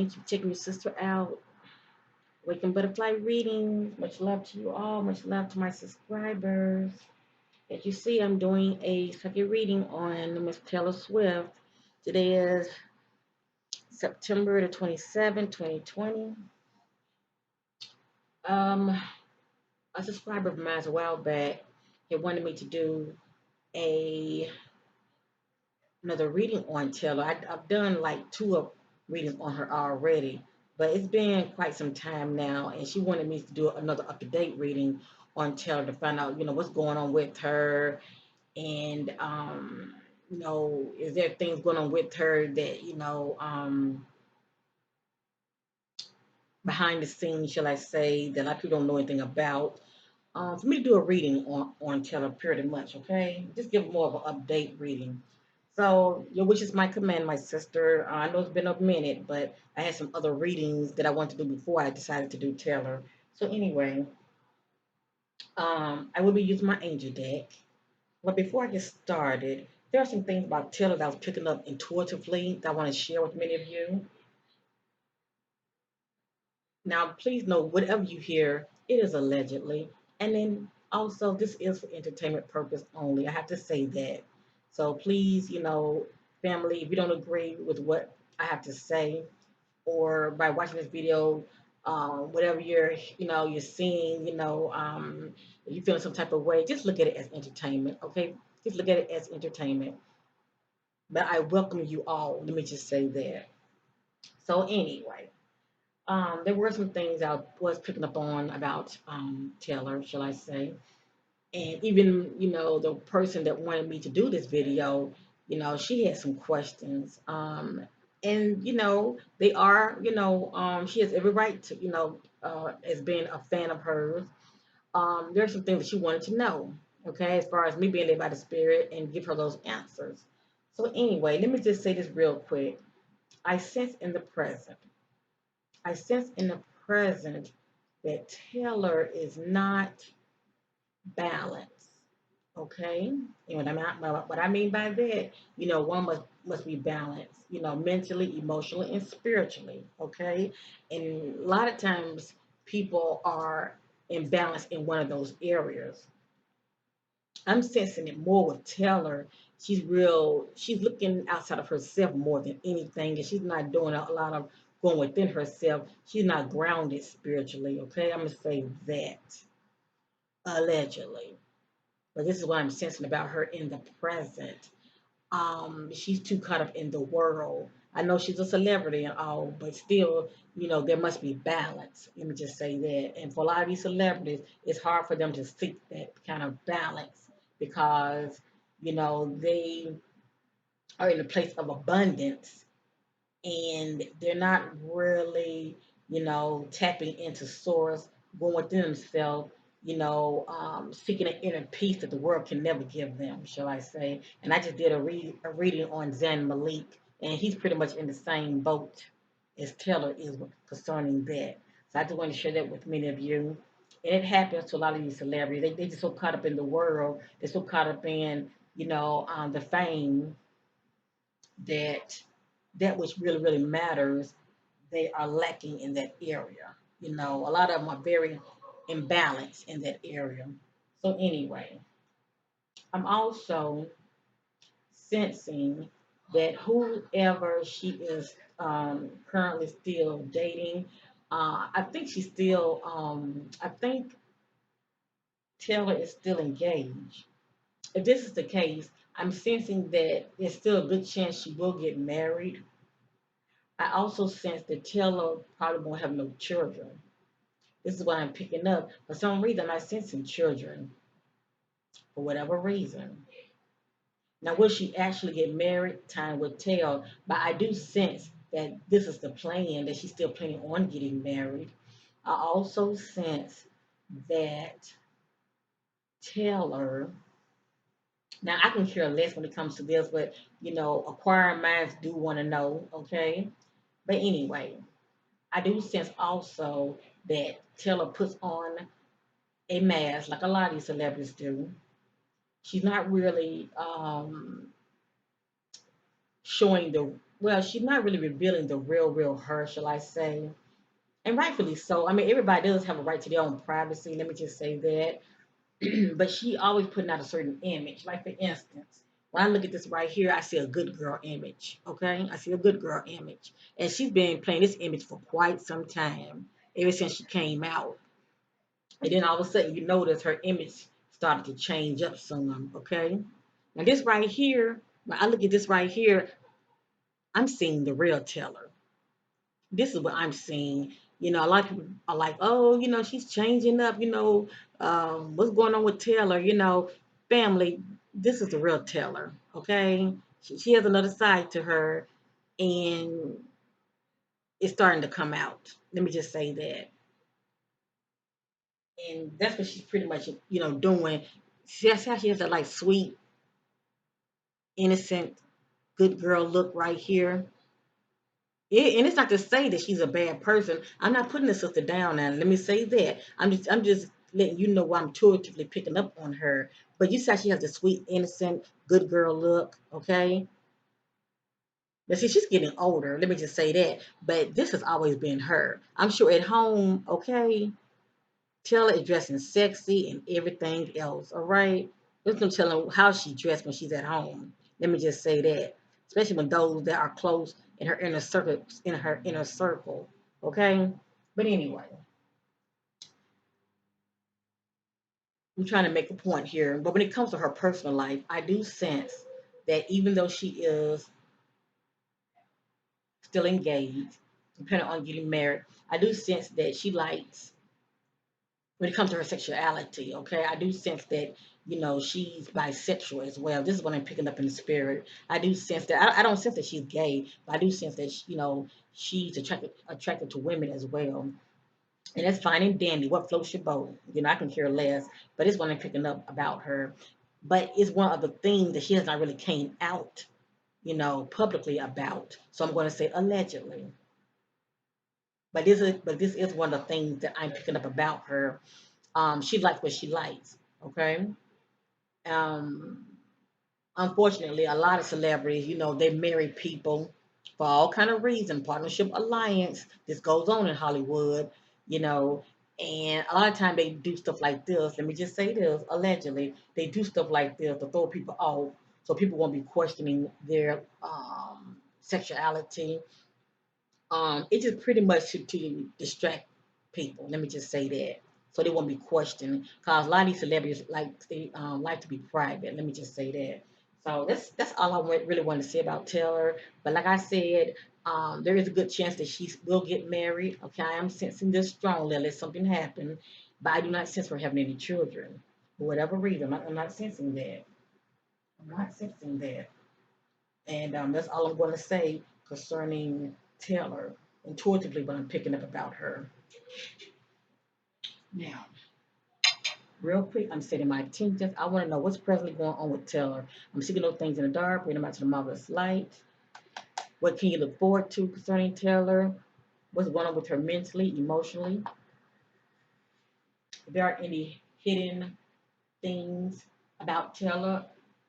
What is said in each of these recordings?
again. Keep checking your sister out. Waking Butterfly Readings. Much love to you all. Much love to my subscribers. As you see, I'm doing a second reading on Miss Taylor Swift. Today is September the 27th, 2020. Um, a subscriber of mine a while back had wanted me to do a another reading on Taylor. I've done like two of readings on her already, but it's been quite some time now, and she wanted me to do another up to date reading on Taylor to find out, what's going on with her, and is there things going on with her that behind the scenes, shall I say, that a lot of people don't know anything about. For me to do a reading on Taylor pretty much, okay? Just give more of an update reading. So your wish is my command, my sister. I know it's been a minute, but I had some other readings that I wanted to do before I decided to do Taylor. So anyway, I will be using my angel deck. But before I get started, there are some things about Taylor that I was picking up intuitively that I want to share with many of you. Now, please know whatever you hear, it is allegedly. And then also, this is for entertainment purpose only. I have to say that. So please, family, if you don't agree with what I have to say, or by watching this video, whatever you're seeing, if you're feeling some type of way, just look at it as entertainment, okay? Just look at it as entertainment. But I welcome you all. Let me just say that. So anyway. There were some things I was picking up on about Taylor, shall I say. And even, the person that wanted me to do this video, she had some questions. And, they are, she has every right to, as being a fan of hers. There's some things that she wanted to know, okay, as far as me being led by the Spirit and give her those answers. So, anyway, let me just say this real quick. I sense in the present I sense in the present that Taylor is not balanced. Okay, and what I mean by that, one must be balanced. Mentally, emotionally, and spiritually. Okay, and a lot of times people are imbalanced in one of those areas. I'm sensing it more with Taylor. She's looking outside of herself more than anything, and she's not doing a lot of going within herself. She's not grounded spiritually, okay? I'm gonna say that. Allegedly. But this is what I'm sensing about her in the present. She's too caught up in the world. I know she's a celebrity and all, but still, there must be balance. Let me just say that. And for a lot of these celebrities, it's hard for them to seek that kind of balance because, they are in a place of abundance and they're not really, tapping into source, going within themselves, seeking an inner peace that the world can never give them, shall I say. And I just did a reading on Zayn Malik, and he's pretty much in the same boat as Taylor is concerning that. So I just want to share that with many of you. And it happens to a lot of these celebrities. They just so caught up in the world. They're so caught up in, the fame that which really, really matters, they are lacking in that area. A lot of them are very imbalanced in that area. So anyway, I'm also sensing that whoever she is currently still dating, I think she's still, I think Taylor is still engaged. If this is the case, I'm sensing that there's still a good chance she will get married. I also sense that Taylor probably won't have no children. This is what I'm picking up. For some reason, I'm not sensing children for whatever reason. Now, will she actually get married? Time will tell. But I do sense that this is the plan, that she's still planning on getting married. I also sense that Taylor, now I can care less when it comes to this, but acquiring minds do want to know, okay? But anyway, I do sense also that Taylor puts on a mask like a lot of these celebrities do. She's not really showing well, she's not really revealing the real her, shall I say? And rightfully so. I mean, everybody does have a right to their own privacy. Let me just say that. But she always putting out a certain image. Like for instance, when I look at this right here, I see a good girl image. Okay, I see a good girl image, and she's been playing this image for quite some time, ever since she came out. And then all of a sudden, you notice her image started to change up some. Okay, now this right here, when I look at this right here, I'm seeing the real Taylor. This is what I'm seeing. A lot of people are like, oh, she's changing up, what's going on with Taylor, family, this is the real Taylor, okay? She has another side to her, and it's starting to come out. Let me just say that. And that's what she's pretty much, doing. That's how she has that like sweet, innocent, good girl look right here. And it's not to say that she's a bad person. I'm not putting the sister down now. Let me say that. I'm just letting you know why I'm intuitively picking up on her. But you said she has a sweet, innocent, good girl look, okay? But see, she's getting older. Let me just say that. But this has always been her. I'm sure at home, okay, Taylor is dressing sexy and everything else, all right? There's no telling how she dressed when she's at home. Let me just say that. Especially when those that are close in her inner circle. Okay? But anyway, I'm trying to make a point here. But when it comes to her personal life, I do sense that even though she is still engaged, depending on getting married, I do sense that she likes when it comes to her sexuality, okay, I do sense that she's bisexual as well. This is what I'm picking up in the spirit. I do sense that I don't sense that she's gay, but I do sense that she's attracted to women as well, and that's fine and dandy. What floats your boat? I can care less, but it's what I'm picking up about her. But it's one of the things that she has not really came out, publicly about. So I'm going to say allegedly. But this is one of the things that I'm picking up about her. She likes what she likes. Okay. Um, Unfortunately, a lot of celebrities, they marry people for all kind of reason, partnership alliance. This goes on in Hollywood, you know, and a lot of time they do stuff like this. Let me just say this: allegedly, they do stuff like this to throw people off, so people won't be questioning their sexuality. It's just pretty much to distract people. Let me just say that, so they won't be questioned. Cause a lot of these celebrities like to be private. Let me just say that. So that's all really wanted to say about Taylor. But like I said, there is a good chance that she will get married. Okay, I am sensing this strongly unless something happen, but I do not sense her having any children for whatever reason. I'm not sensing that. I'm not sensing that. And that's all I'm going to say concerning Taylor, intuitively, what I'm picking up about her. Now, real quick, I'm setting my intentions. I want to know what's presently going on with Taylor. I'm seeking those things in the dark, bring them out to the marvelous light. What can you look forward to concerning Taylor? What's going on with her mentally, emotionally? If there are any hidden things about Taylor,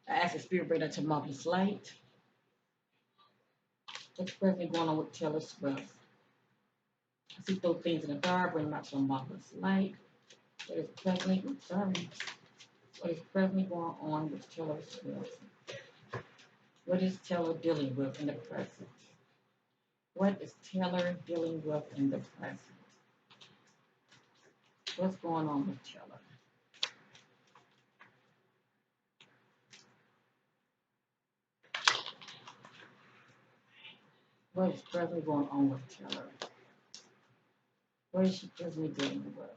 I ask the spirit bring them to marvelous light. What's presently going on with Taylor Swift? I see those things in the dark, bring them out to the marvelous light. What is presently, what is presently going on with Taylor Swift? What is Taylor dealing with in the present? What is Taylor dealing with in the present? What's going on with Taylor? What is presently going on with Taylor? What is she presently dealing with?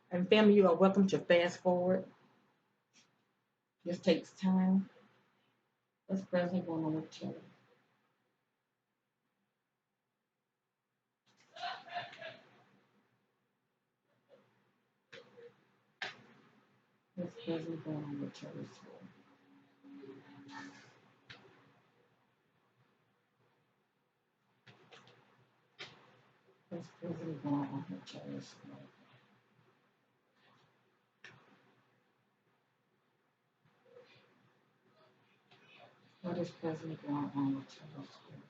And family, you are welcome to fast forward. This takes time. What's presently going on with Taylor? What's presently going on with Taylor Swift? What's presently going on with Taylor Swift? What is presently going on with Taylor Swift?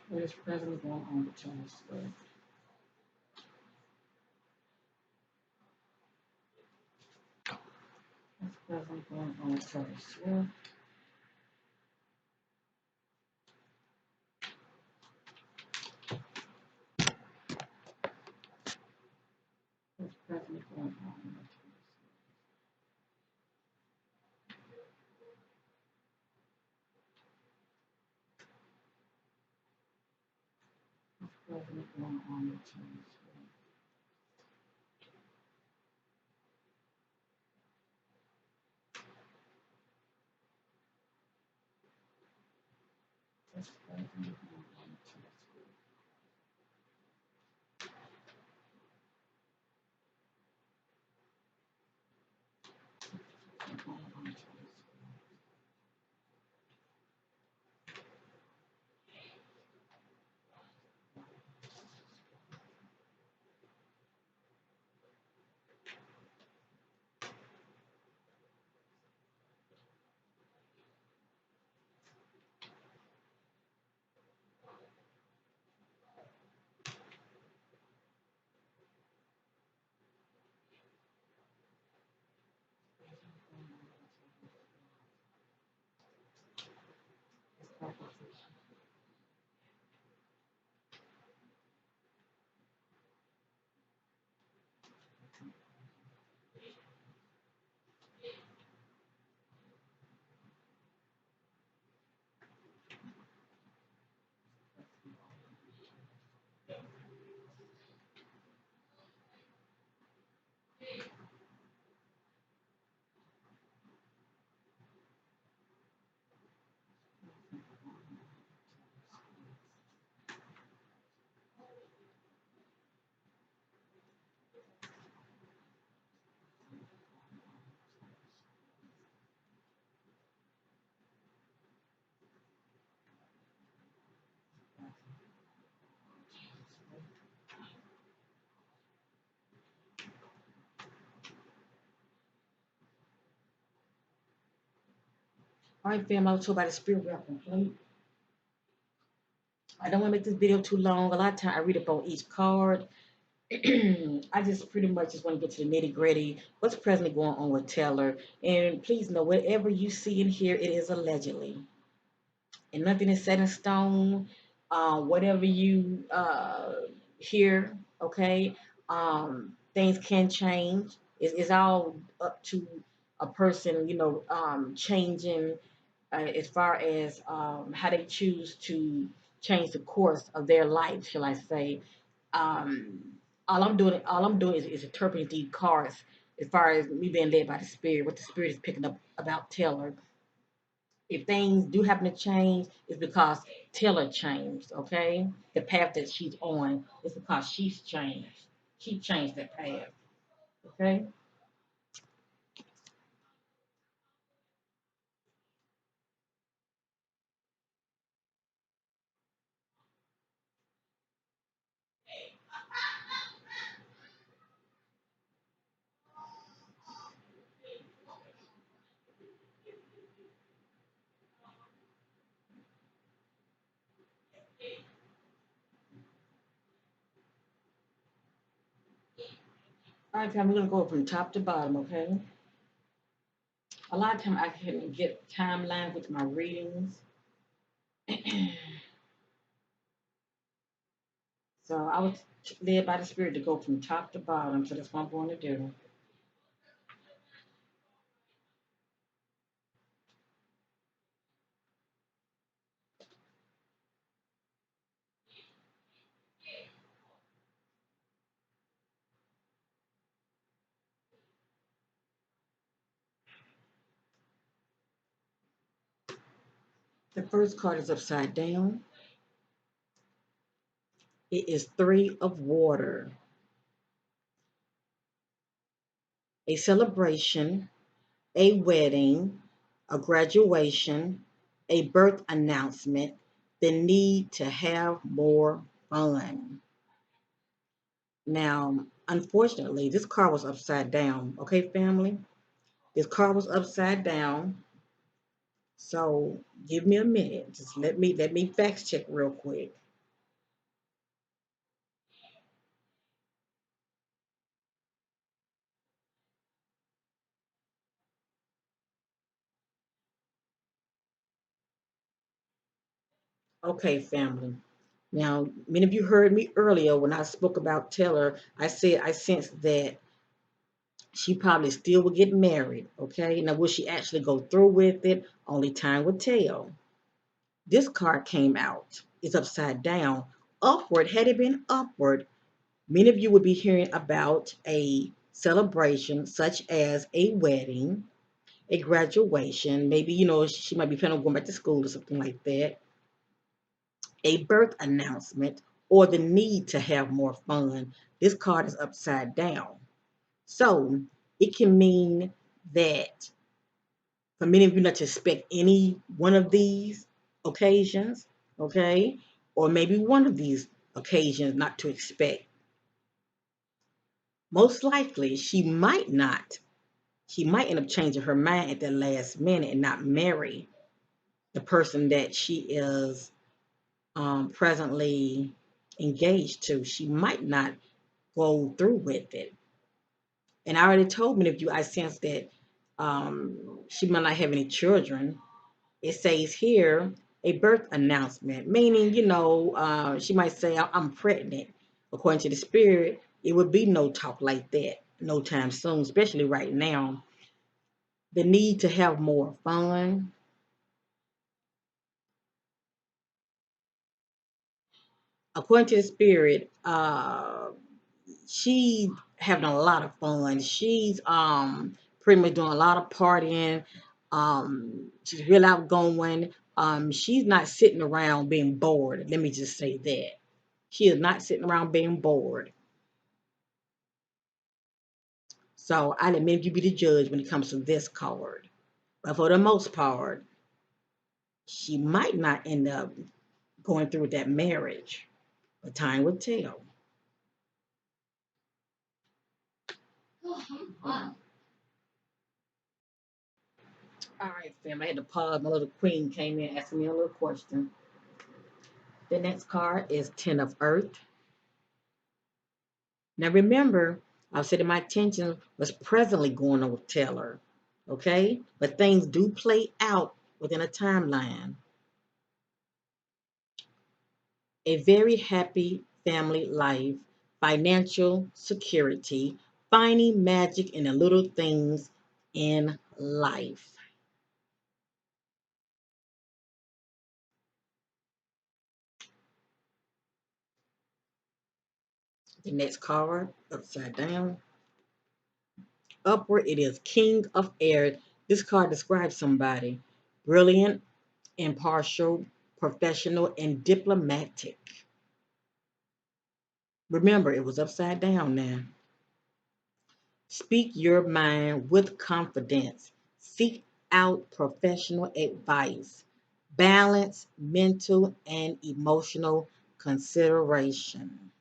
What is presently going on with Taylor Swift? What's presently going on with Taylor Swift? What's presently going on with Taylor Swift? What's presently going on with Taylor Swift? What's presently going on with Taylor Swift? What's going on with Taylor Swift? All right, fam, I was told by the spirit we are complete. I don't want to make this video too long. A lot of time I read up on each card. I just pretty much just want to get to the nitty gritty. What's presently going on with Taylor? And please know, whatever you see in here, it is allegedly, and nothing is set in stone. Whatever you hear, okay, things can change. It's all up to a person, changing as far as how they choose to change the course of their life, shall I say. Um, all I'm doing is interpreting these cards as far as me being led by the spirit, what the spirit is picking up about Taylor. If things do happen to change, it's because Taylor changed, okay? The path that she's on is because she's changed. She changed that path, okay? All right, fam, we're gonna go from top to bottom, okay? A lot of time I can get timeline with my readings. So I was led by the spirit to go from top to bottom, so that's what I'm going to do. The first card is upside down. It is three of water, a celebration, a wedding, a graduation, a birth announcement, the need to have more fun. Now, unfortunately, this car was upside down. Okay, family? This car was upside down. So give me a minute. Just let me fact check real quick. Okay, family. Now, many of you heard me earlier when I spoke about Taylor. I said I sensed that she probably still will get married. Okay. Now, will she actually go through with it? Only time will tell. This card came out. It's upside down. Upward, had it been upward, many of you would be hearing about a celebration such as a wedding, a graduation. Maybe, she might be planning on going back to school or something like that, a birth announcement, or the need to have more fun. This card is upside down. So it can mean that for many of you not to expect any one of these occasions, okay? Or maybe one of these occasions not to expect. Most likely, she might end up changing her mind at the last minute and not marry the person that she is presently engaged to. She might not go through with it. And I already told many of you, I sense that she might not have any children. It says here a birth announcement, meaning, she might say, I'm pregnant. According to the spirit, it would be no talk like that no time soon, especially right now. The need to have more fun. According to the spirit, she having a lot of fun. She's pretty much doing a lot of partying. She's real outgoing. She's not sitting around being bored. Let me just say that. She is not sitting around being bored. So I let maybe you be the judge when it comes to this card. But for the most part, she might not end up going through with that marriage. But time will tell. All right, fam. I had to pause. My little queen came in asking me a little question. The next card is Ten of Earth. Now remember, I said that my attention was presently going on with Taylor. Okay? But things do play out within a timeline. A very happy family life, financial security, finding magic in the little things in life. The next card, upside down. Upward, it is King of Air. This card describes somebody brilliant, impartial, professional, and diplomatic. Remember, it was upside down now. Speak your mind with confidence. Seek out professional advice. Balance mental and emotional consideration.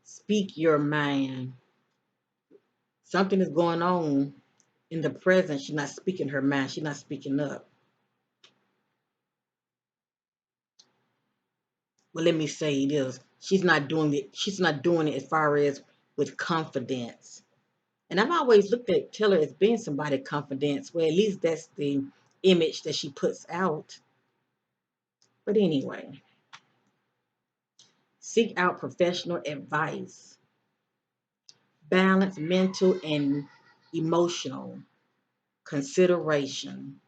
Speak your mind. Something is going on in the present. She's not speaking her mind. She's not speaking up. Well, let me say this. She's not doing it. She's not doing it as far as with confidence. And I've always looked at Taylor as being somebody of confidence. Well, at least that's the image that she puts out. But anyway, seek out professional advice. Balance mental and emotional consideration.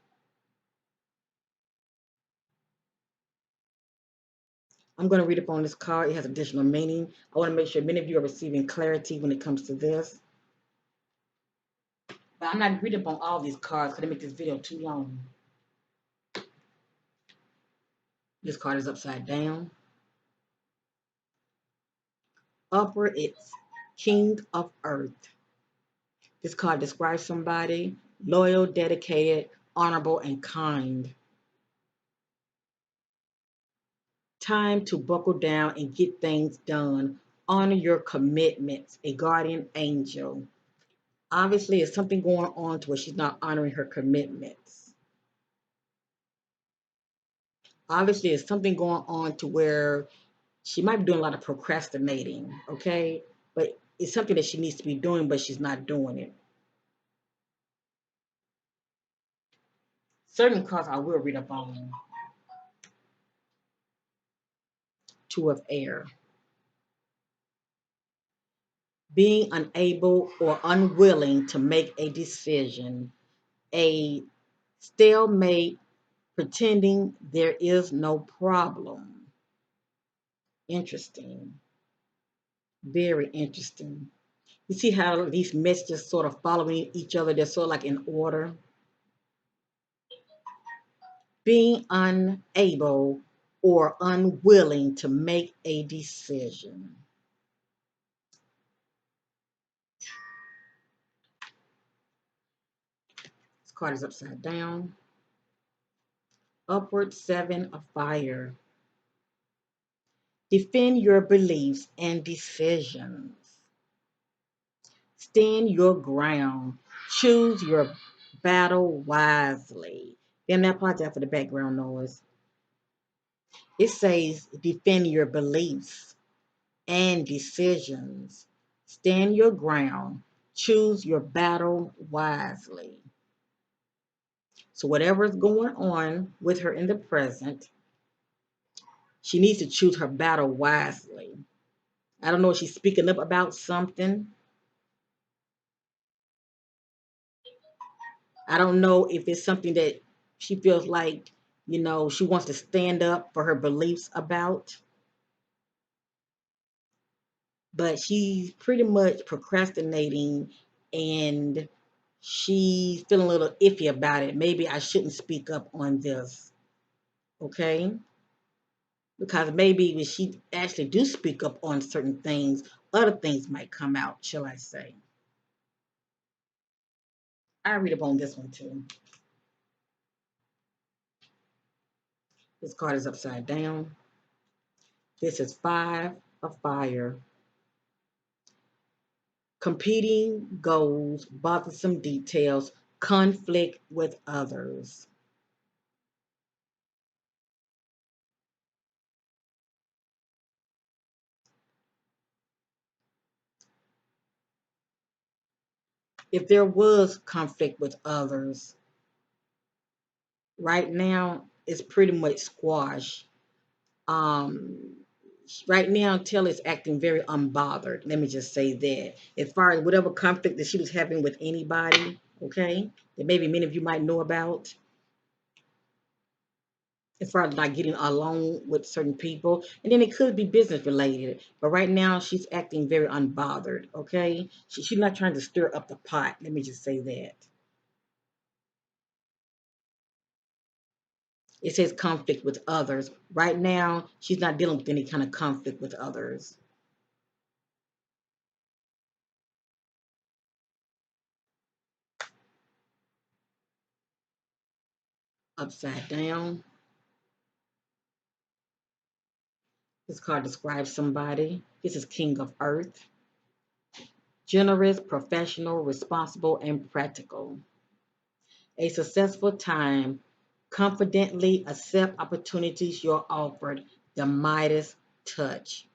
I'm going to read up on this card. It has additional meaning. I want to make sure many of you are receiving clarity when it comes to this. But I'm not reading up on all these cards because they make this video too long. This card is upside down. Upward, it's King of Earth. This card describes somebody loyal, dedicated, honorable, and kind. Time to buckle down and get things done. Honor your commitments, a guardian angel. Obviously, there's something going on to where she's not honoring her commitments. Obviously, there's something going on to where she might be doing a lot of procrastinating, okay? But it's something that she needs to be doing, but she's not doing it. Certain cards I will read up on. Two of air. Being unable or unwilling to make a decision. A stalemate, pretending there is no problem. Interesting. Very interesting. You see how these messages sort of following each other, they're sort of like in order. Being unable or unwilling to make a decision. This card is upside down. Upward, seven of fire. Defend your beliefs and decisions. Stand your ground. Choose your battle wisely. Then I apologize for the background noise. It says defend your beliefs and decisions. Stand your ground. Choose your battle wisely. So whatever is going on with her in the present, she needs to choose her battle wisely. I don't know if she's speaking up about something. I don't know if it's something that she feels like, she wants to stand up for her beliefs about, but she's pretty much procrastinating and she's feeling a little iffy about it. Maybe I shouldn't speak up on this, okay? Because maybe when she actually do speak up on certain things, other things might come out, shall I say. I read up on this one too. This card is upside down. This is five of fire. Competing goals, bothersome details, conflict with others. If there was conflict with others, right now it's pretty much squash. Um, right now, Taylor is acting very unbothered. Let me just say that. As far as whatever conflict that she was having with anybody, okay, that maybe many of you might know about, as far as like getting along with certain people, and then it could be business related. But right now, she's acting very unbothered. Okay, she's not trying to stir up the pot. Let me just say that. It says conflict with others. Right now, she's not dealing with any kind of conflict with others. Upside down. This card describes somebody. This is King of Earth. Generous, professional, responsible, and practical. A successful time. Confidently accept opportunities you're offered. The Midas touch.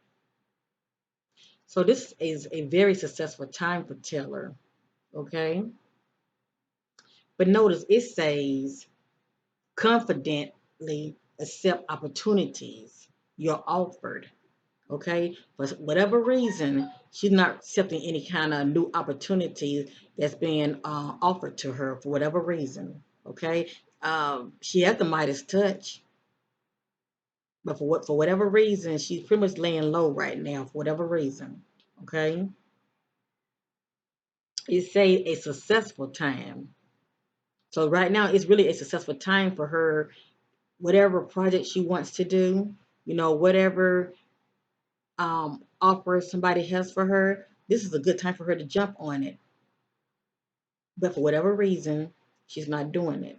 So this is a very successful time for Taylor. Okay. But notice it says confidently accept opportunities you're offered. Okay, for whatever reason, she's not accepting any kind of new opportunities that's being offered to her for whatever reason. Okay, she has the Midas touch, but for whatever reason, she's pretty much laying low right now for whatever reason. Okay, it say a successful time. So right now, it's really a successful time for her. Whatever project she wants to do, whatever offer somebody has for her, this is a good time for her to jump on it. But for whatever reason, She's not doing it.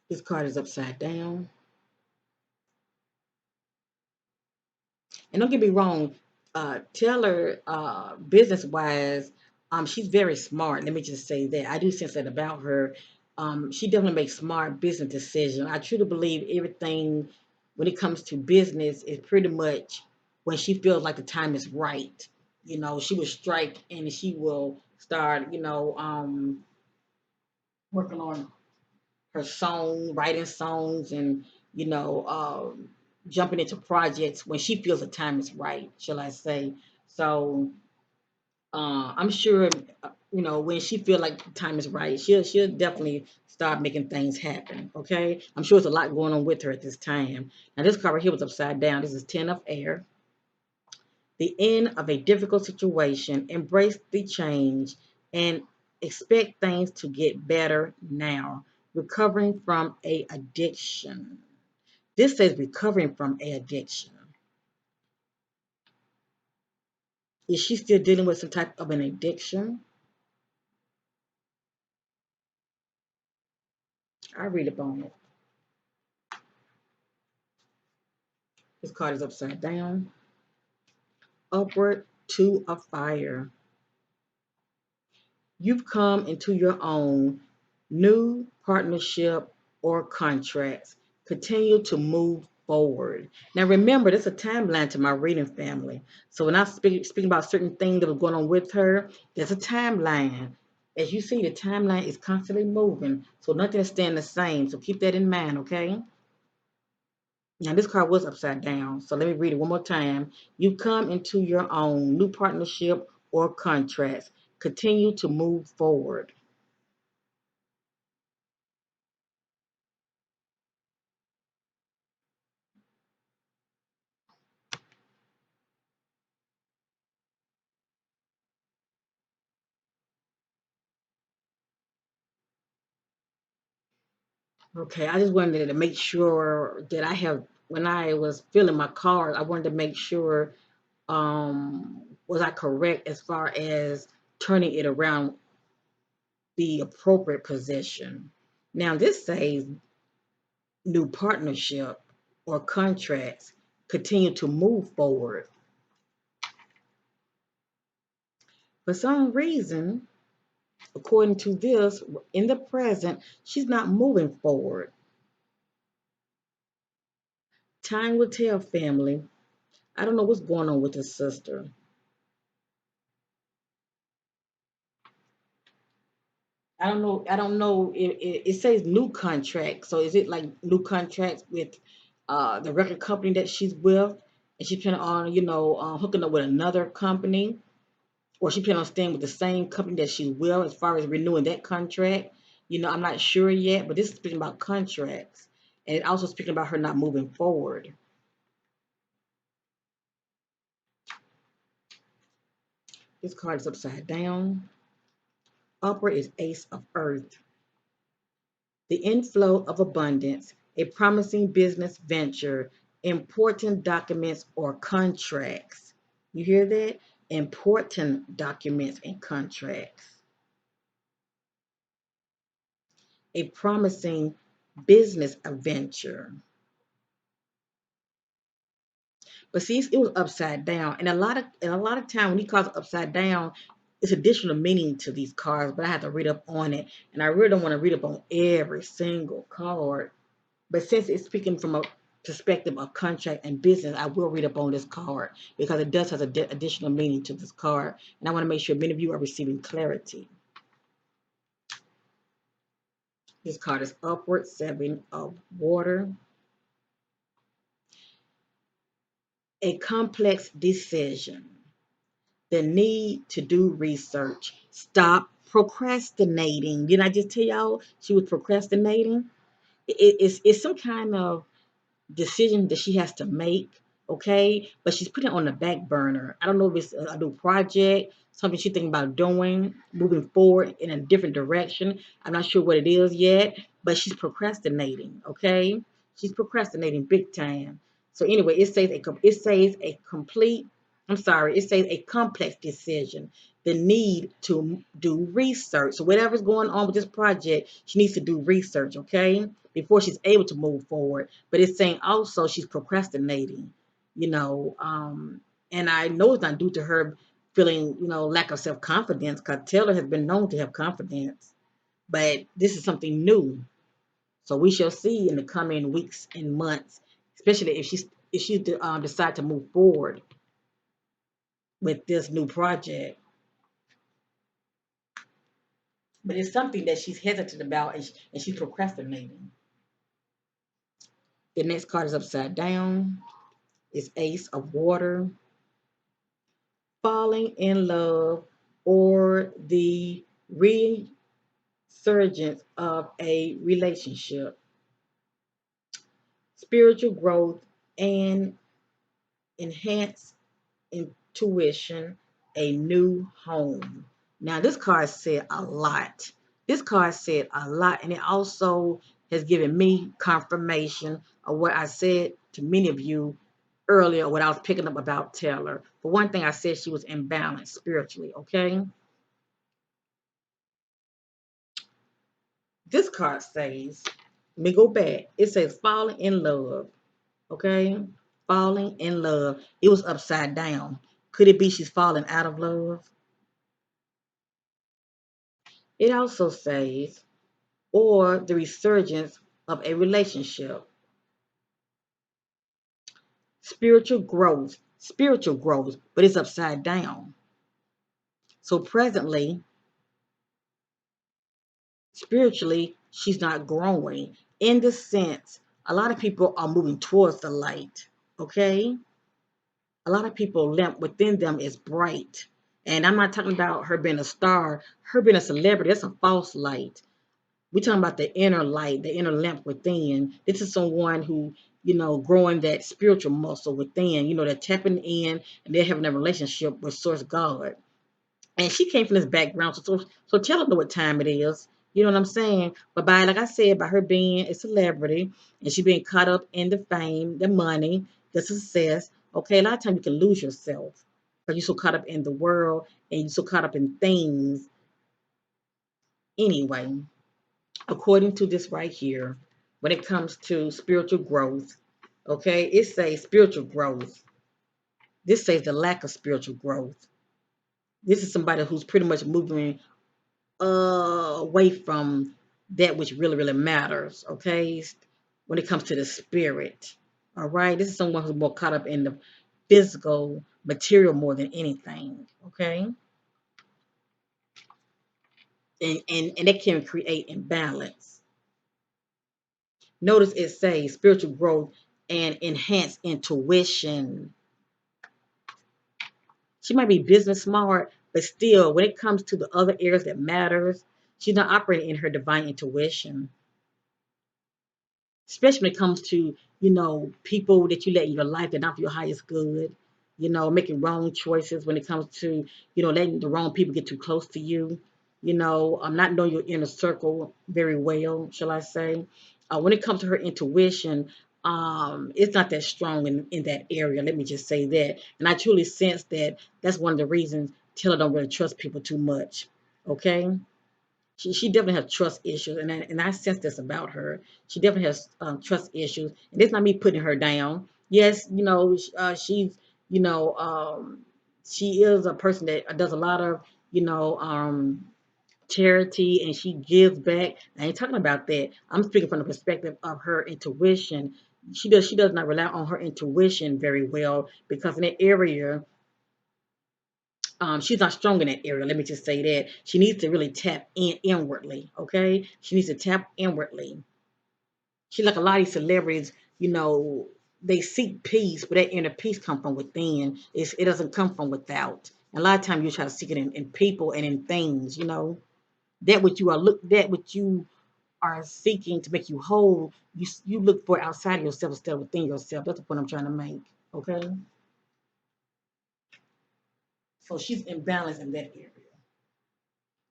This card is upside down. And don't get me wrong, Taylor, business wise, she's very smart. Let me just say that. I do sense that about her. She definitely makes smart business decisions. I truly believe everything when it comes to business is pretty much when she feels like the time is right. She will strike and she will start, working on her song, writing songs, and you know, jumping into projects when she feels the time is right, shall I say? So I'm sure, when she feel like the time is right, she'll definitely start making things happen. Okay, I'm sure there's a lot going on with her at this time. Now this card right here was upside down. This is Ten of Air, the end of a difficult situation. Embrace the change and expect things to get better now. Recovering from a addiction. This says recovering from a addiction. Is she still dealing with some type of an addiction? I read up on it. This card is upside down. Upward to a fire. You've come into your own new partnership or contracts. Continue to move forward. Now, remember, there's a timeline to my reading, family. So when I speaking about certain things that are going on with her, there's a timeline. As you see, the timeline is constantly moving, so nothing is staying the same. So keep that in mind, okay? Now, this card was upside down, so let me read it one more time. You come into your own new partnership or contracts. Continue to move forward. Okay, I just wanted to make sure that when I was filling my card, I wanted to make sure, was I correct as far as turning it around the appropriate position. Now, this says new partnership or contracts continue to move forward. For some reason, according to this, in the present, she's not moving forward. Time will tell, family. I don't know what's going on with this sister. I don't know. I don't know. It says new contract. So is it like new contracts with the record company that she's with, and she planning on hooking up with another company, or she planning on staying with the same company that she's with as far as renewing that contract? I'm not sure yet. But this is speaking about contracts, and it also speaking about her not moving forward. This card is upside down. Upward is Ace of Earth. The inflow of abundance, a promising business venture, important documents or contracts. You hear that? Important documents and contracts. A promising business venture. But see, it was upside down, and a lot of time when he calls it upside down, it's additional meaning to these cards. But I have to read up on it, and I really don't want to read up on every single card. But since it's speaking from a perspective of contract and business, I will read up on this card because it does have additional meaning to this card. And I want to make sure many of you are receiving clarity. This card is Upward, Seven of Water. A complex decision. The need to do research. Stop procrastinating. Didn't I just tell y'all she was procrastinating? It's some kind of decision that she has to make, okay? But she's putting it on the back burner. I don't know if it's a new project, something she's thinking about doing, moving forward in a different direction. I'm not sure what it is yet, but she's procrastinating, okay? She's procrastinating big time. So anyway, it says a complete. I'm sorry. It says a complex decision. The need to do research. So whatever's going on with this project, she needs to do research, okay, before she's able to move forward. But it's saying also she's procrastinating, you know. And I know it's not due to her feeling, lack of self confidence, because Taylor has been known to have confidence. But this is something new, so we shall see in the coming weeks and months, especially if she decide to move forward with this new project. But it's something that she's hesitant about, and she's procrastinating. The next card is upside down. It's Ace of Water, falling in love, or the resurgence of a relationship, spiritual growth, and enhanced intuition, a new home. Now, this card said a lot. This card said a lot, and it also has given me confirmation of what I said to many of you earlier, what I was picking up about Taylor. For one thing, I said she was imbalanced spiritually, okay? This card says, let me go back. It says falling in love, okay? Falling in love. It was upside down. Could it be she's falling out of love? It also says, or the resurgence of a relationship, spiritual growth, but it's upside down. So presently, spiritually, she's not growing. In the sense, a lot of people are moving towards the light, okay? A lot of people lamp within them is bright. And I'm not talking about her being a star, her being a celebrity, that's a false light. We're talking about the inner light, the inner lamp within. This is someone who, growing that spiritual muscle within, they're tapping in and they're having a relationship with Source God. And she came from this background, so tell her know what time it is. You know what I'm saying? But like I said, by her being a celebrity and she being caught up in the fame, the money, the success, okay, a lot of times you can lose yourself because you're so caught up in the world and you're so caught up in things anyway. According to this right here, when it comes to spiritual growth, okay, it says spiritual growth. This says the lack of spiritual growth. This is somebody who's pretty much moving away from that which really, really matters, okay, when it comes to the spirit. All right, this is someone who's more caught up in the physical material more than anything, okay, and that can create imbalance. Notice it says spiritual growth and enhanced intuition. She might be business smart, but still, when it comes to the other areas that matters, she's not operating in her divine intuition. Especially when it comes to, people that you let in your life that are not for your highest good, making wrong choices when it comes to, letting the wrong people get too close to you, not knowing your inner circle very well, shall I say. When it comes to her intuition, it's not that strong in that area. Let me just say that. And I truly sense that that's one of the reasons Taylor don't really trust people too much. Okay. She definitely has trust issues, and I sense this about her. She definitely has trust issues, and it's not me putting her down. Yes, you know um, she is a person that does a lot of charity, and she gives back. I ain't talking about that. I'm speaking from the perspective of her intuition. She does not rely on her intuition very well because in that area she's not strong in that area. Let me just say that she needs to really tap in inwardly. Okay, she needs to tap inwardly. She's like a lot of these celebrities. They seek peace, but that inner peace comes from within. It doesn't come from without. And a lot of times you try to seek it in people and in things. That what you are seeking to make you whole. You look for it outside of yourself instead of within yourself. That's the point I'm trying to make. Okay, so she's imbalanced in that area.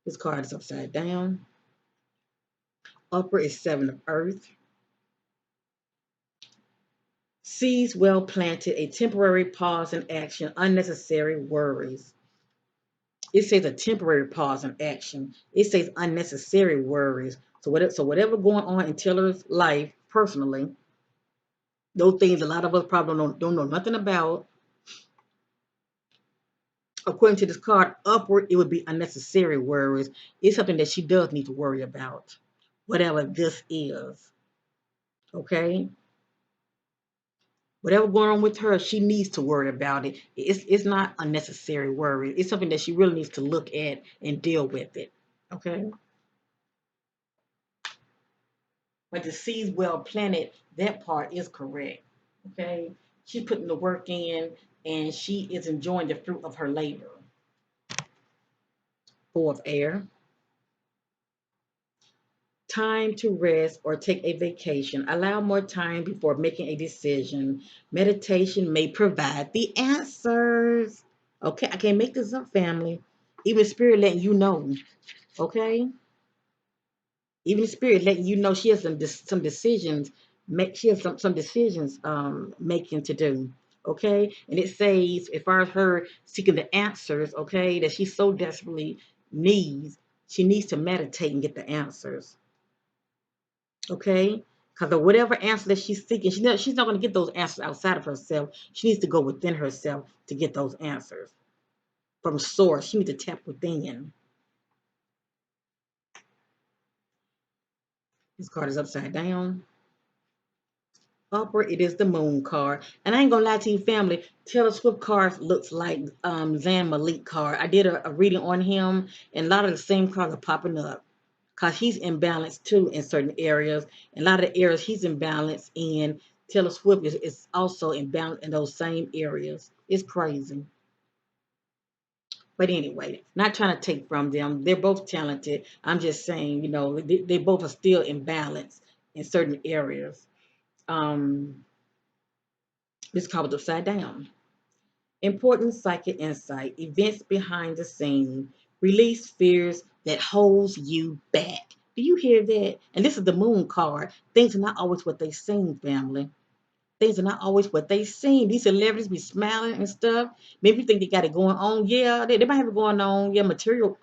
This card is upside down. Upper is Seven of Earth. Seeds well planted, a temporary pause in action, unnecessary worries. It says a temporary pause in action. It says unnecessary worries. So whatever going on in Taylor's life personally, those things a lot of us probably don't know nothing about. According to this card, upward, it would be unnecessary worries. It's something that she does need to worry about, whatever this is. Okay? Whatever going on with her, she needs to worry about it. It's not unnecessary worry. It's something that she really needs to look at and deal with it. Okay? But the seeds well planted, that part is correct. Okay? She's putting the work in and she is enjoying the fruit of her labor. Four of air. Time to rest or take a vacation. Allow more time before making a decision. Meditation may provide the answers. Okay, I can't make this up, family. Even spirit letting you know. Okay, even spirit letting you know she has some decisions. She has some decisions making to do. Okay, and it says as far as her seeking the answers. Okay, that she so desperately needs. She needs to meditate and get the answers. Okay? Because of whatever answer that she's seeking, she's not going to get those answers outside of herself. She needs to go within herself to get those answers from source. She needs to tap within. This card is upside down. Upward, it is the moon card. And I ain't gonna lie to you, family. Taylor Swift card looks like Zayn Malik card. I did a reading on him, and a lot of the same cards are popping up. Because he's imbalanced too in certain areas. And a lot of the areas he's imbalanced in, Taylor Swift is also imbalanced in those same areas. It's crazy. But anyway, not trying to take from them. They're both talented. I'm just saying, they both are still imbalanced in certain areas. Um, this card was upside down. Important psychic insight, events behind the scene, release fears that holds you back. Do you hear that? And this is the moon card. Things are not always what they seem, family. Things are not always what they seem. These celebrities be smiling and stuff. Maybe you think they got it going on. Yeah, they might have it going on. Yeah, material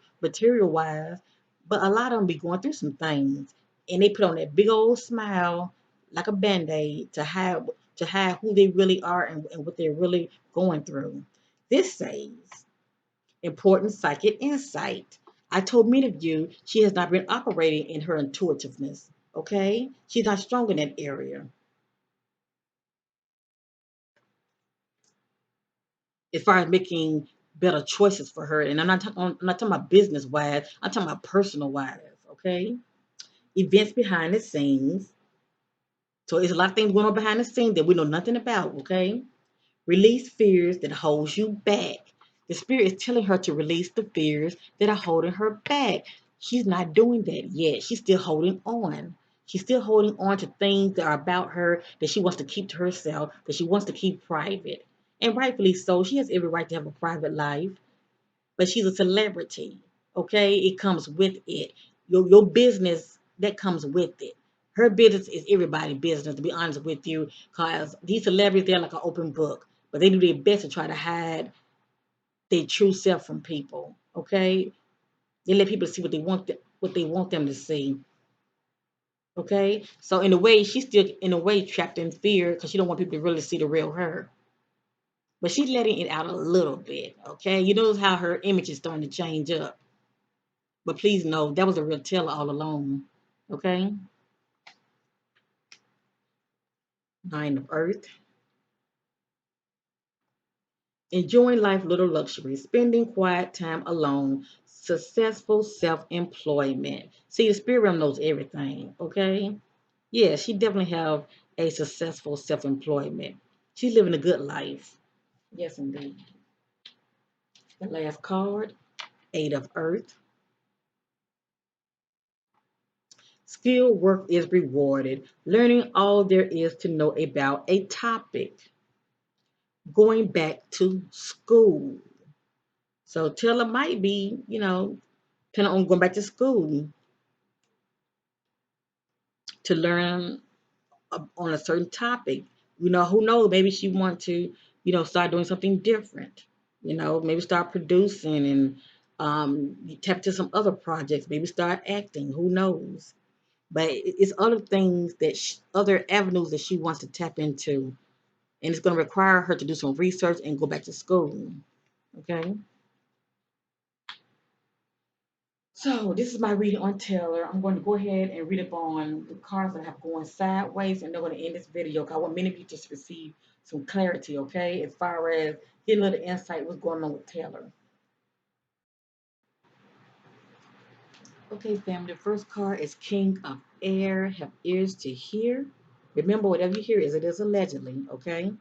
wise, but a lot of them be going through some things, and they put on that big old smile like a band-aid to hide who they really are and what they're really going through. This says important psychic insight. I told many of you she has not been operating in her intuitiveness. Okay, she's not strong in that area. As far as making better choices for her. And I'm not talking about business wise. I'm talking about personal wise. Okay, events behind the scenes. So it's a lot of things going on behind the scenes that we know nothing about. Okay, release fears that holds you back. The spirit is telling her to release the fears that are holding her back. She's not doing that yet. She's still holding on. She's still holding on to things that are about her that she wants to keep to herself, that she wants to keep private. And rightfully so. She has every right to have a private life, but she's a celebrity. Okay, it comes with it. Your business that comes with it. Her business is everybody's business. To be honest with you, because these celebrities they're like an open book, but they do their best to try to hide their true self from people. Okay, they let people see what they want them to see. Okay, so in a way, she's still in a way trapped in fear because she don't want people to really see the real her. But she's letting it out a little bit. Okay, you notice how her image is starting to change up. But please know that was a real Taylor all along. Okay? Nine of Earth. Enjoying life, little luxury, spending quiet time alone, successful self employment. See, the spirit realm knows everything. Okay? Yeah, she definitely have a successful self employment. She's living a good life. Yes, indeed. The last card, Eight of Earth. Skill work is rewarded. Learning all there is to know about a topic. Going back to school. So Taylor might be, depending on going back to school to learn on a certain topic. Who knows? Maybe she want to, start doing something different. Maybe start producing and tap into some other projects. Maybe start acting. Who knows? But it's other things other avenues that she wants to tap into, and it's going to require her to do some research and go back to school. Okay. So this is my reading on Taylor. I'm going to go ahead and read up on the cards that I have going sideways, and they're going to end this video. 'Cause I want many of you to receive some clarity, okay, as far as getting a little insight what's going on with Taylor. Okay, family. The first card is King of Air. Have ears to hear. Remember, whatever you hear is it is allegedly, okay?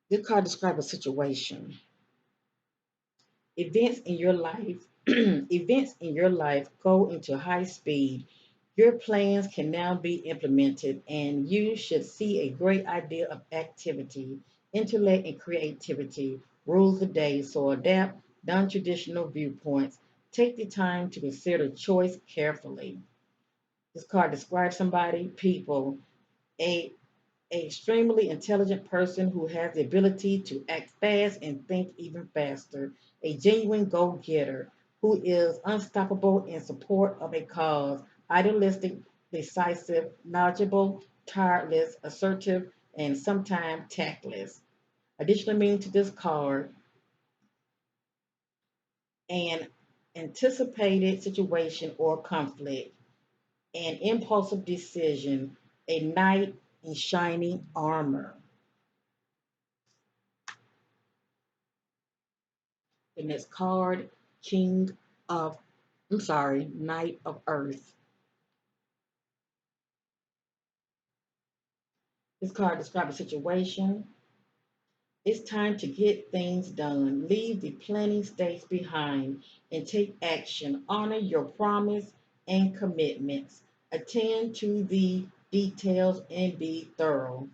This card describes a situation. Events in your life, events in your life go into high speed. Your plans can now be implemented, and you should see a great idea of activity, intellect, and creativity rules the day. So adapt non-traditional viewpoints. Take the time to consider choice carefully. This card describes somebody, people, a extremely intelligent person who has the ability to act fast and think even faster, a genuine go getter who is unstoppable in support of a cause, idealistic, decisive, knowledgeable, tireless, assertive, and sometimes tactless. Additional meaning to this card, an anticipated situation or conflict, an impulsive decision, a knight in shining armor. The next card, King of, I'm sorry, Knight of Earth. This card describes a situation. It's time to get things done. Leave the planning stage behind and take action. Honor your promise and commitments. Attend to the details and be thorough.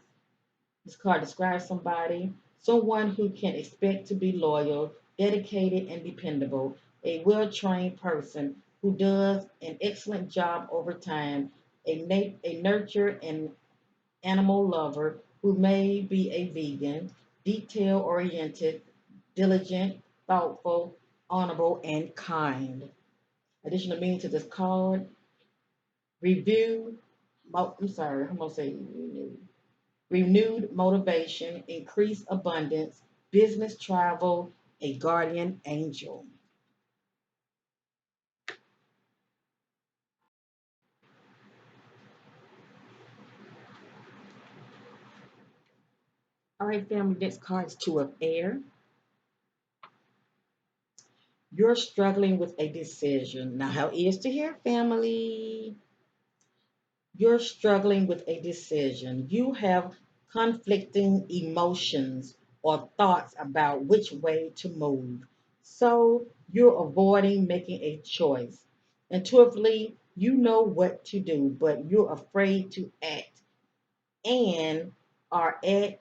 This card describes someone who can expect to be loyal, dedicated, and dependable, a well trained person who does an excellent job over time, a nurture and animal lover who may be a vegan, detail oriented, diligent, thoughtful, honorable, and kind. Additional meaning to this card, review, I'm sorry, I'm going to say renewed motivation, increased abundance, business travel, a guardian angel. All right, family, next card is Two of Air. You're struggling with a decision. Now, how is to hear, family? You're struggling with a decision. You have conflicting emotions or thoughts about which way to move. So you're avoiding making a choice. Intuitively, you know what to do, but you're afraid to act and are at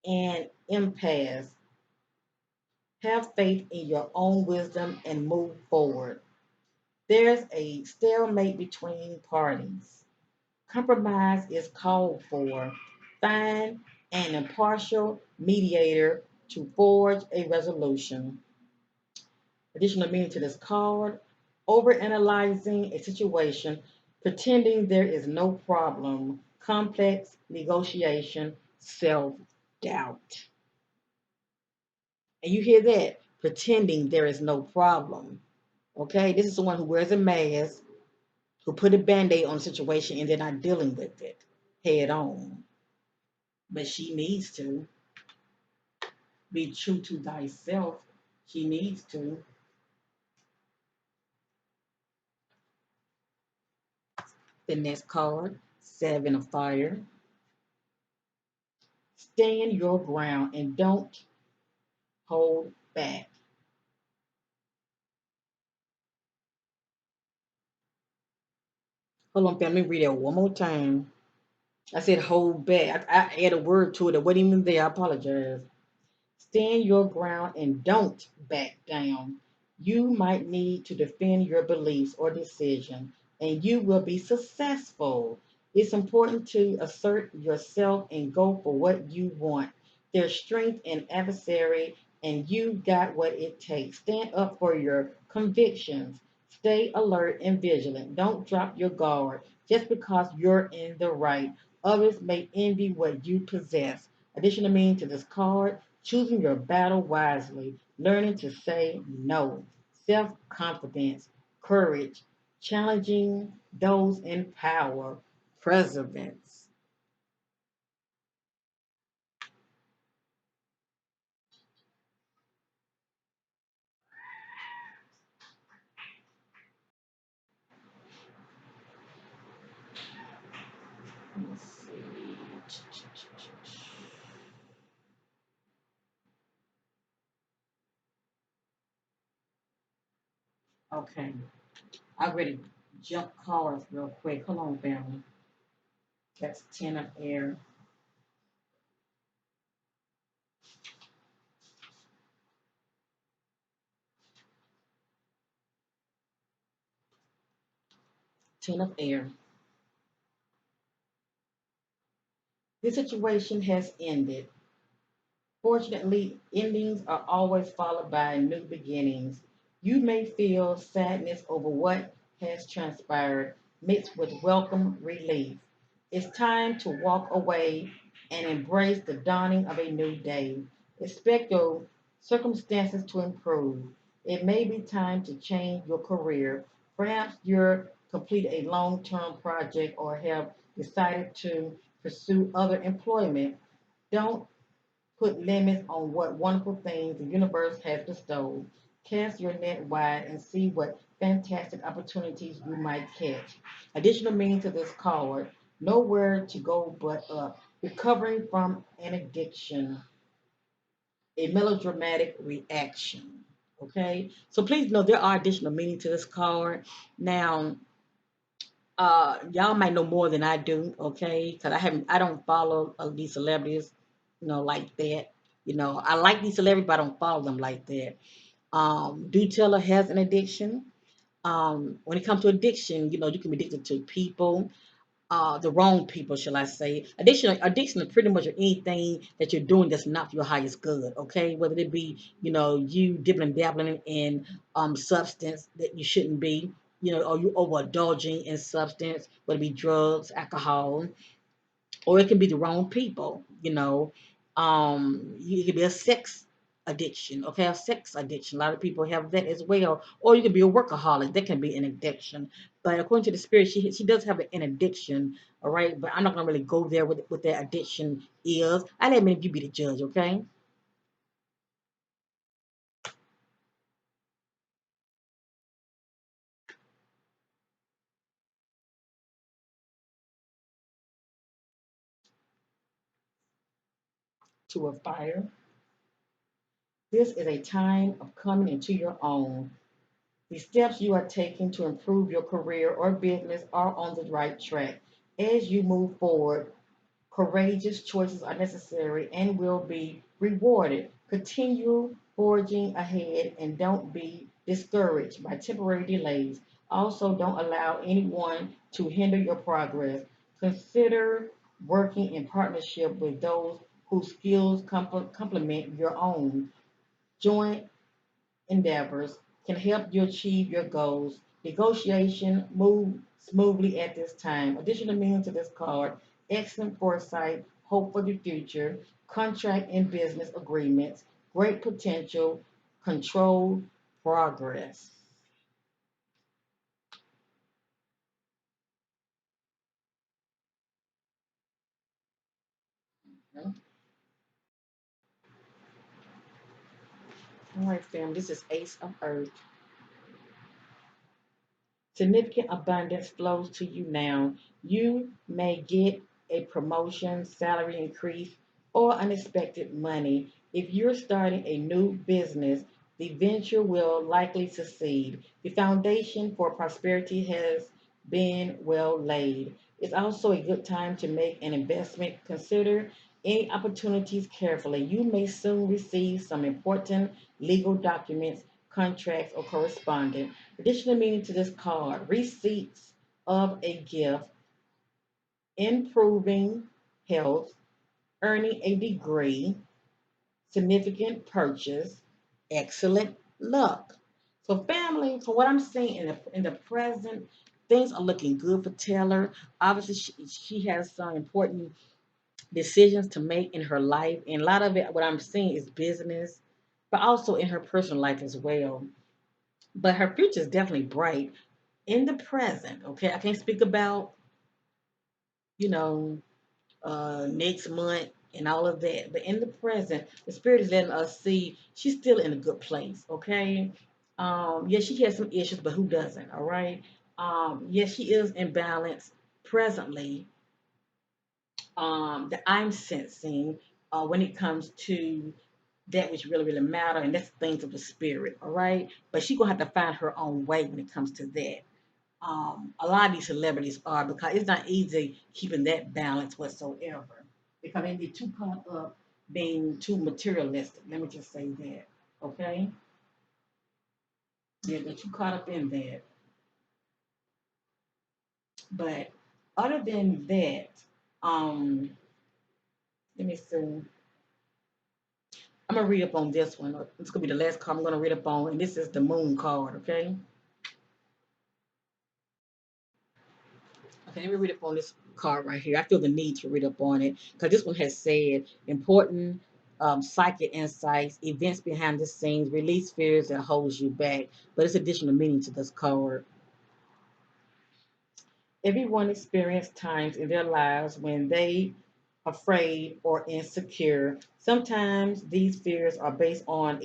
an impasse. Have faith in your own wisdom and move forward. There's a stalemate between parties. Compromise is called for. Find an impartial mediator to forge a resolution. Additional meaning to this card, overanalyzing a situation, pretending there is no problem, complex negotiation, self doubt. And you hear that? Pretending there is no problem. Okay, this is someone who wears a mask, who put a band aid on the situation and they're not dealing with it head on. But she needs to be true to thyself. She needs to. The next card, Seven of Fire. Stand your ground and don't hold back. Hold on, family. Read that one more time. I said hold back. I add a word to it that wasn't even there. I apologize. Stand your ground and don't back down. You might need to defend your beliefs or decision. and you will be successful. It's important to assert yourself and go for what you want. There's strength in adversary, and you got what it takes. Stand up for your convictions. Stay alert and vigilant. Don't drop your guard just because you're in the right. Others may envy what you possess. Additional meaning to this card, choosing your battle wisely, learning to say no, self confidence, courage, challenging those in power, perseverance. Let's see. Okay, I ready jump cards real quick. Hold on, family. That's 10 of air. 10 of air. This situation has ended. Fortunately, endings are always followed by new beginnings. You may feel sadness over what has transpired, mixed with welcome relief. It's time to walk away and embrace the dawning of a new day. Expect your circumstances to improve. It may be time to change your career. Perhaps you're complete a long-term project or have decided to pursue other employment. Don't put limits on what wonderful things the universe has bestowed. Cast your net wide and see what fantastic opportunities you might catch. Additional meaning to this card, nowhere to go but up. Recovering from an addiction, a melodramatic reaction. Okay, so please know there are additional meaning to this card. Now, y'all might know more than I do, okay? Because I don't follow these celebrities, like that. I like these celebrities, but I don't follow them like that. Do Teller has an addiction. When it comes to addiction, you can be addicted to people, the wrong people, shall I say. Addiction is pretty much anything that you're doing that's not for your highest good, okay? Whether it be, you dibbling dabbling in substance that you shouldn't be, or you overindulging in substance, whether it be drugs, alcohol, or it can be the wrong people. It could be a sex addiction, okay, a sex addiction. A lot of people have that as well, or you could be a workaholic. That can be an addiction. But according to the spirit, she does have an addiction, all right. But I'm not gonna really go there with what that addiction is. I let many of you be the judge, okay. To a fire. This is a time of coming into your own. The steps you are taking to improve your career or business are on the right track. As you move forward, courageous choices are necessary and will be rewarded. Continue forging ahead and don't be discouraged by temporary delays. Also, don't allow anyone to hinder your progress. Consider working in partnership with those whose skills complement your own. Joint endeavors can help you achieve your goals. Negotiation move smoothly at this time. Additional meaning to this card, excellent foresight, hope for the future, contract and business agreements, great potential, controlled progress. All right, fam, this is Ace of Earth. Significant abundance flows to you now. You may get a promotion, salary increase, or unexpected money. If you're starting a new business, the venture will likely succeed. The foundation for prosperity has been well laid. It's also a good time to make an investment. Consider any opportunities carefully. You may soon receive some important legal documents, contracts, or correspondence. Additional meaning to this card, receipts of a gift, improving health, earning a degree, significant purchase, excellent luck. So, family, from what I'm seeing in the present, things are looking good for Taylor. Obviously, she has some important decisions to make in her life, and a lot of it, what I'm seeing, is business, but also in her personal life as well. But her future is definitely bright in the present. Okay, I can't speak about you know next month and all of that. But in the present, the spirit is letting us see she's still in a good place. Okay. Yes, she has some issues, but who doesn't? All right. Yes, she is in balance presently. That I'm sensing when it comes to that which really, really matter, and that's things of the spirit. All right. But she's gonna have to find her own way when it comes to that. A lot of these celebrities are, because it's not easy keeping that balance whatsoever, because they get too caught up being too materialistic. Let me just say that, okay? Yeah, they're too caught up in that. But other than that, um, let me see. I'm gonna read up on this one. It's gonna be the last card I'm gonna read up on, and this is the Moon card, okay? Okay, let me read up on this card right here. I feel the need to read up on it because this one has said important psychic insights, events behind the scenes, release fears that holds you back. But it's additional meaning to this card. Everyone experienced times in their lives when they afraid or insecure. Sometimes these fears are based on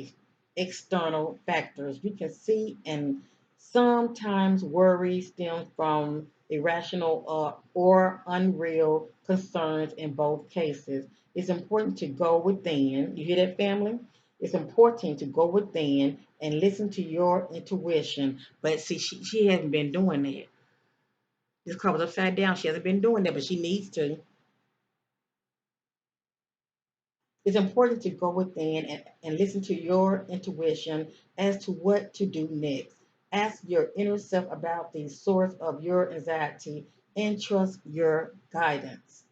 external factors you can see, and sometimes worry stems from irrational or unreal concerns. In both cases, it's important to go within. You hear that, family? It's important to go within and listen to your intuition. But see, she hasn't been doing that. This car was upside down. She hasn't been doing that, but she needs to. It's important to go within and listen to your intuition as to what to do next. Ask your inner self about the source of your anxiety and trust your guidance.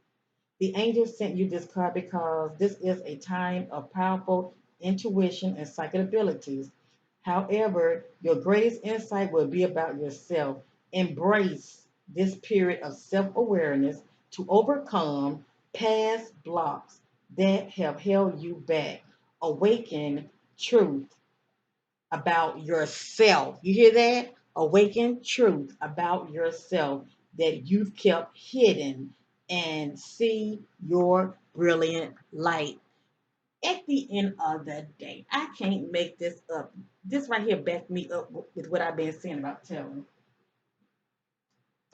The angels sent you this card because this is a time of powerful intuition and psychic abilities. However, your greatest insight will be about yourself. Embrace this period of self awareness to overcome past blocks that have held you back. Awaken truth about yourself. You hear that? Awaken truth about yourself that you've kept hidden, and see your brilliant light. At the end of the day, I can't make this up. This right here backed me up with what I've been saying about telling.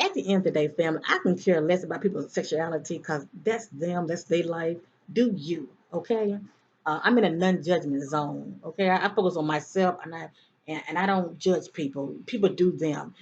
At the end of the day, family, I can care less about people's sexuality because that's them, that's their life. Do you, okay? I'm in a non-judgment zone, okay? I focus on myself, and I don't judge people. People do them.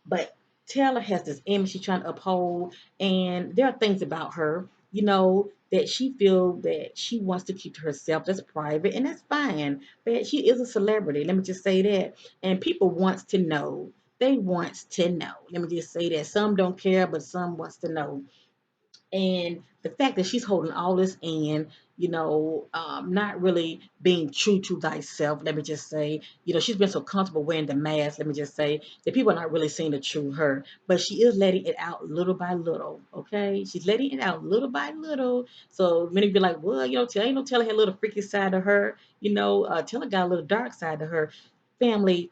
But Taylor has this image she's trying to uphold, and there are things about her, that she feels that she wants to keep to herself. That's private, and that's fine. But she is a celebrity. Let me just say that, and people wants to know. They wants to know. Let me just say that some don't care, but some wants to know. And the fact that she's holding all this in, not really being true to thyself, let me just say, she's been so comfortable wearing the mask, let me just say, that people are not really seeing the true her. But she is letting it out little by little, okay? She's letting it out little by little. So many be like, well, ain't no telling her little freaky side of her, Taylor got a little dark side to her. Family,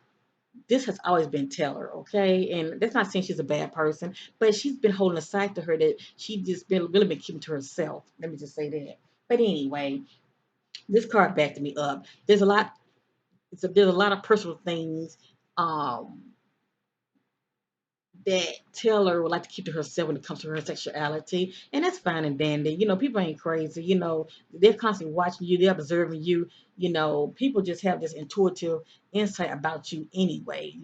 this has always been Taylor, okay? And that's not saying she's a bad person, but she's been holding a side to her that she just been really been keeping to herself. Let me just say that. But anyway, this card backed me up. There's a lot of personal things um that Taylor would like to keep to herself when it comes to her sexuality, and that's fine and dandy. People ain't crazy. They're constantly watching you, they're observing you. People just have this intuitive insight about you anyway.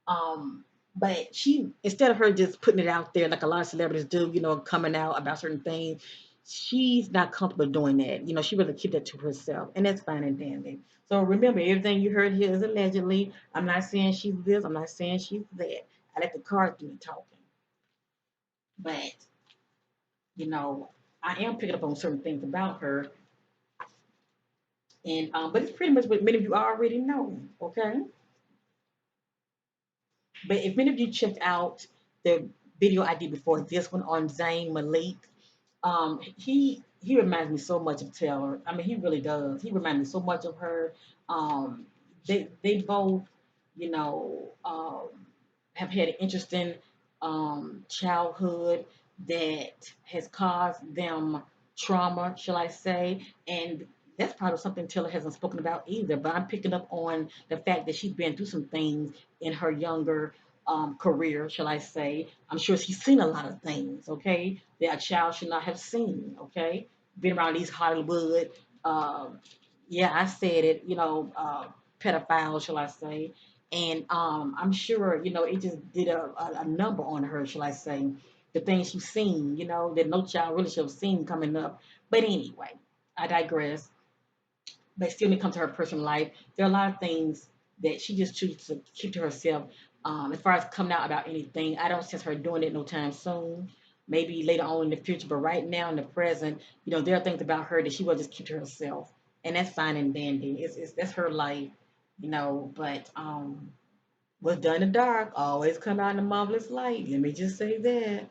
um, but she, instead of her just putting it out there like a lot of celebrities do, coming out about certain things, she's not comfortable doing that. She really keep that to herself, and that's fine and dandy. So remember, everything you heard here is allegedly. I'm not saying she's this. I'm not saying she's that. I let the cards do the talking. But you know, I am picking up on certain things about her, and but it's pretty much what many of you already know. Okay, but if many of you checked out the video I did before this one on Zayn Malik, he reminds me so much of Taylor. I mean, he really does. He reminds me so much of her. Um, they both, you know, have had an interesting childhood that has caused them trauma, shall I say, and that's probably something Taylor hasn't spoken about either. But I'm picking up on the fact that she's been through some things in her younger career, shall I say. I'm sure she's seen a lot of things, okay, that a child should not have seen, okay? Been around these Hollywood, yeah, I said it, pedophiles, shall I say. And I'm sure, it just did a number on her, shall I say. The things she's seen, that no child really should have seen coming up. But anyway, I digress. But still, when it comes to her personal life, there are a lot of things that she just chooses to keep to herself. As far as coming out about anything, I don't sense her doing it no time soon. Maybe later on in the future, but right now in the present, there are things about her that she will just keep to herself, and that's fine and dandy. It's that's her life, But what's done in the dark always come out in a marvelous light. Let me just say that.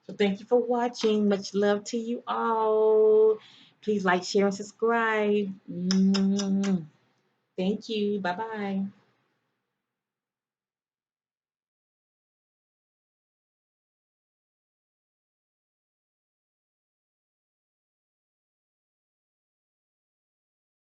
So thank you for watching. Much love to you all. Please like, share, and subscribe. Thank you. Bye bye.